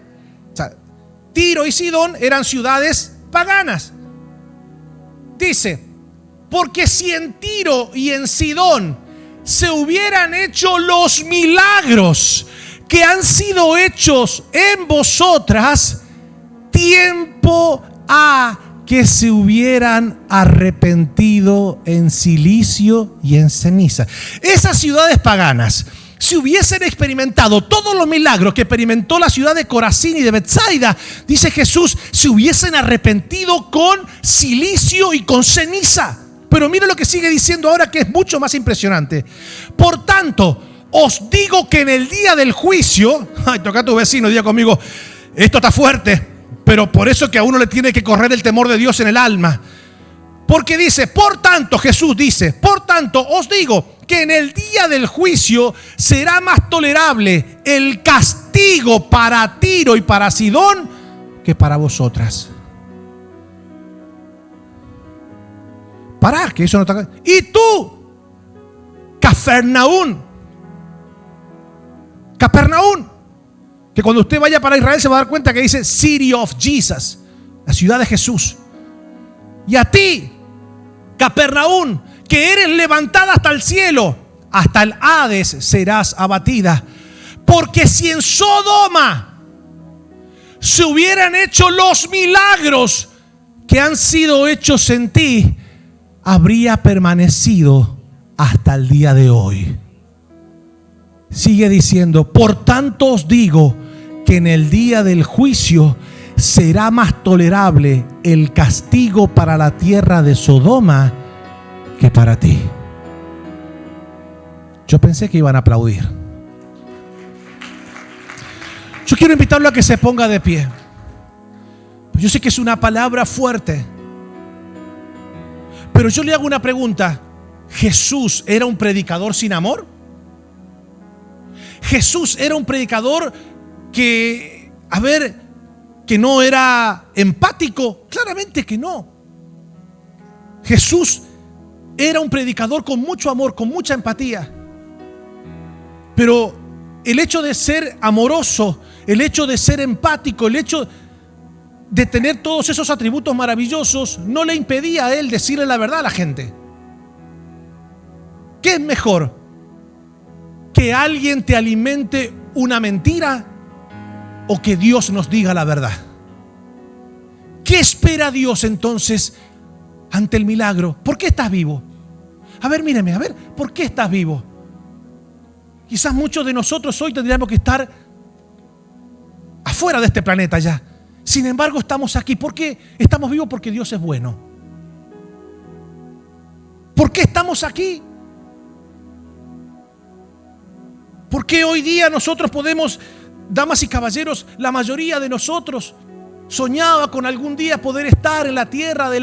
O sea, Tiro y Sidón eran ciudades paganas. Dice, porque si en Tiro y en Sidón se hubieran hecho los milagros que han sido hechos en vosotras, tiempo ha que se hubieran arrepentido en silicio y en ceniza. Esas ciudades paganas, si hubiesen experimentado todos los milagros que experimentó la ciudad de Corazín y de Betsaida, dice Jesús, se hubiesen arrepentido con silicio y con ceniza. Pero mire lo que sigue diciendo ahora, que es mucho más impresionante. Por tanto, os digo que en el día del juicio, toca a tu vecino, diga conmigo, esto está fuerte, pero por eso que a uno le tiene que correr el temor de Dios en el alma. Porque dice, por tanto, Jesús dice, por tanto os digo que en el día del juicio será más tolerable el castigo para Tiro y para Sidón que para vosotras. Pará, que eso no está. Y tú, Capernaum, que cuando usted vaya para Israel se va a dar cuenta que dice City of Jesus, la ciudad de Jesús. Y a ti, Capernaum, que eres levantada hasta el cielo, hasta el Hades serás abatida. Porque si en Sodoma se hubieran hecho los milagros que han sido hechos en ti, habría permanecido hasta el día de hoy. Sigue diciendo, por tanto os digo que en el día del juicio será más tolerable el castigo para la tierra de Sodoma que para ti. Yo pensé que iban a aplaudir. Yo quiero invitarlo a que se ponga de pie. Yo sé que es una palabra fuerte, pero yo le hago una pregunta. ¿Jesús era un predicador sin amor? ¿Jesús era un predicador que, ¿Que no era empático? Claramente que no. Jesús era un predicador con mucho amor, con mucha empatía. Pero el hecho de ser amoroso, el hecho de ser empático, el hecho de tener todos esos atributos maravillosos no le impedía a él decirle la verdad a la gente. ¿Qué es mejor? ¿Que alguien te alimente una mentira o que Dios nos diga la verdad? ¿Qué espera Dios entonces ante el milagro? ¿Por qué estás vivo? A ver, míreme, a ver, ¿por qué estás vivo? Quizás muchos de nosotros hoy tendríamos que estar afuera de este planeta ya. Sin embargo, estamos aquí. ¿Por qué estamos vivos? Porque Dios es bueno. ¿Por qué estamos aquí? Porque hoy día nosotros podemos, damas y caballeros, la mayoría de nosotros soñaba con algún día poder estar en la tierra de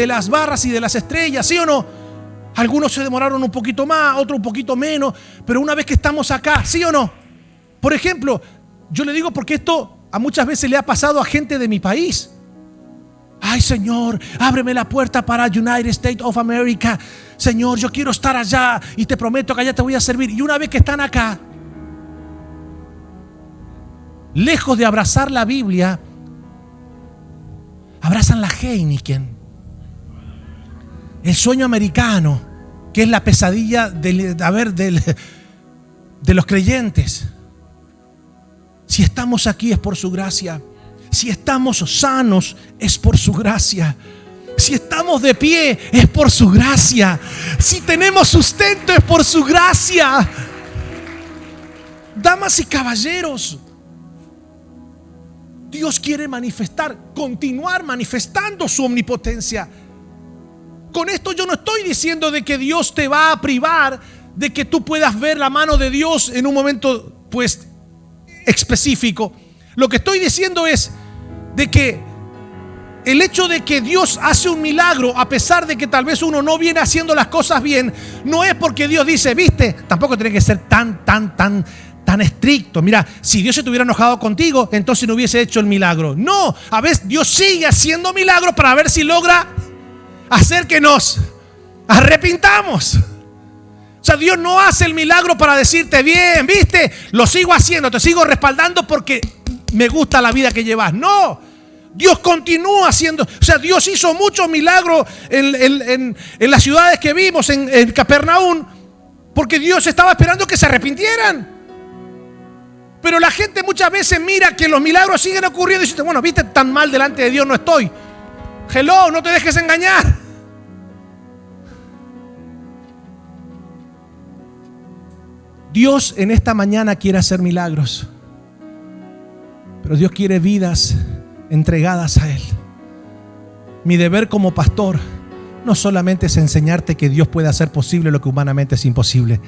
las barras y de las estrellas, ¿sí o no? Algunos se demoraron un poquito más, otros un poquito menos, pero una vez que estamos acá, ¿sí o no? Por ejemplo, yo le digo porque esto a muchas veces le ha pasado a gente de mi país. Ay, Señor, ábreme la puerta para United States of America. Señor, yo quiero estar allá y te prometo que allá te voy a servir. Y una vez que están acá, lejos de abrazar la Biblia, abrazan la Heineken, el sueño americano, que es la pesadilla de los creyentes. Si estamos aquí es por su gracia. Si estamos sanos es por su gracia. Si estamos de pie es por su gracia. Si tenemos sustento es por su gracia. Damas y caballeros, Dios quiere continuar manifestando su omnipotencia. Con esto yo no estoy diciendo de que Dios te va a privar de que tú puedas ver la mano de Dios en un momento específico. Lo que estoy diciendo es de que el hecho de que Dios hace un milagro, a pesar de que tal vez uno no viene haciendo las cosas bien, no es porque Dios dice, viste, tampoco tiene que ser tan estricto. Mira, si Dios se estuviera enojado contigo, entonces no hubiese hecho el milagro. No, a veces Dios sigue haciendo milagros para ver si logra hacer que nos arrepintamos. O sea, Dios no hace el milagro para decirte, bien, viste, lo sigo haciendo, te sigo respaldando porque me gusta la vida que llevas. No, Dios continúa haciendo. O sea, Dios hizo muchos milagros en las ciudades que vimos, en Capernaum, porque Dios estaba esperando que se arrepintieran. Pero la gente muchas veces mira que los milagros siguen ocurriendo y dice, bueno, viste, tan mal delante de Dios no estoy. Hello, no te dejes engañar. Dios en esta mañana quiere hacer milagros, pero Dios quiere vidas entregadas a Él. Mi deber como pastor no solamente es enseñarte que Dios puede hacer posible lo que humanamente es imposible.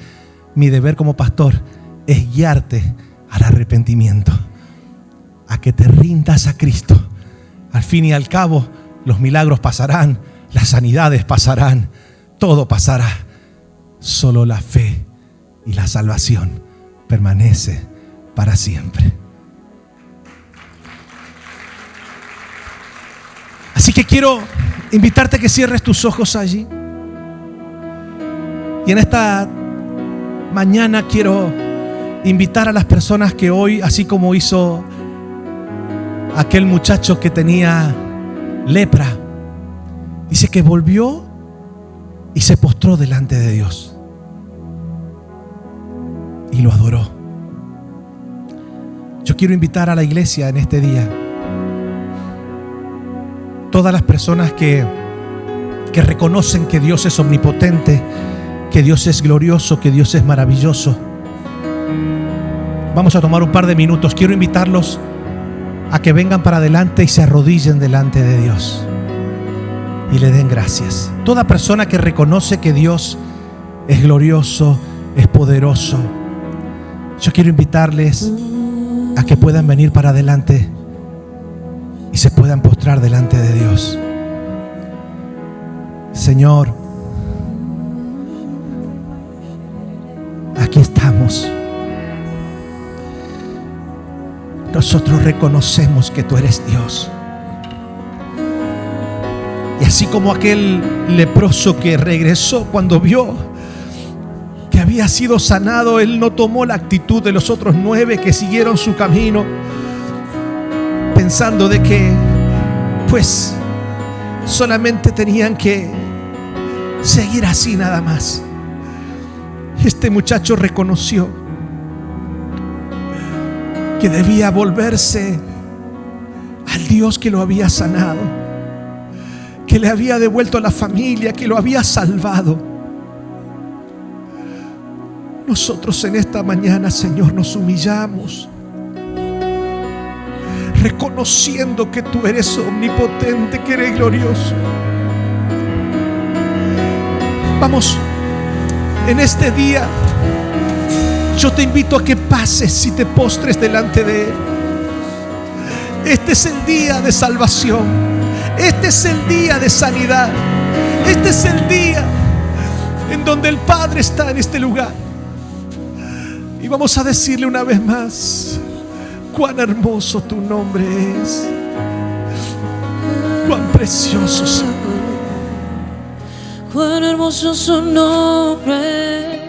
Mi deber como pastor es guiarte al arrepentimiento, a que te rindas a Cristo. Al fin y al cabo, los milagros pasarán, las sanidades pasarán, todo pasará. Solo la fe y la salvación permanece para siempre. Así que quiero invitarte a que cierres tus ojos allí. Y en esta mañana quiero invitar a las personas que hoy, así como hizo aquel muchacho que tenía lepra, dice que volvió y se postró delante de Dios y lo adoró. Yo quiero invitar a la iglesia en este día, todas las personas que reconocen que Dios es omnipotente, que Dios es glorioso, que Dios es maravilloso. Vamos a tomar un par de minutos. Quiero invitarlos a que vengan para adelante y se arrodillen delante de Dios y le den gracias. Toda persona que reconoce que Dios es glorioso, es poderoso, yo quiero invitarles a que puedan venir para adelante y se puedan postrar delante de Dios. Señor, aquí estamos. nosotros reconocemos que tú eres Dios. Y así como aquel leproso que regresó cuando vio que había sido sanado, él no tomó la actitud de los otros 9 que siguieron su camino, pensando de que pues solamente tenían que seguir así nada más. Este muchacho reconoció que debía volverse al Dios que lo había sanado, que le había devuelto a la familia, que lo había salvado. Nosotros en esta mañana, Señor, nos humillamos, reconociendo que tú eres omnipotente, que eres glorioso. Vamos, en este día yo te invito a que pases y te postres delante de Él. Este es el día de salvación. Este es el día de sanidad. Este es el día en donde el Padre está en este lugar. Y vamos a decirle una vez más: cuán hermoso tu nombre es, cuán precioso, Señor. Cuán hermoso su nombre.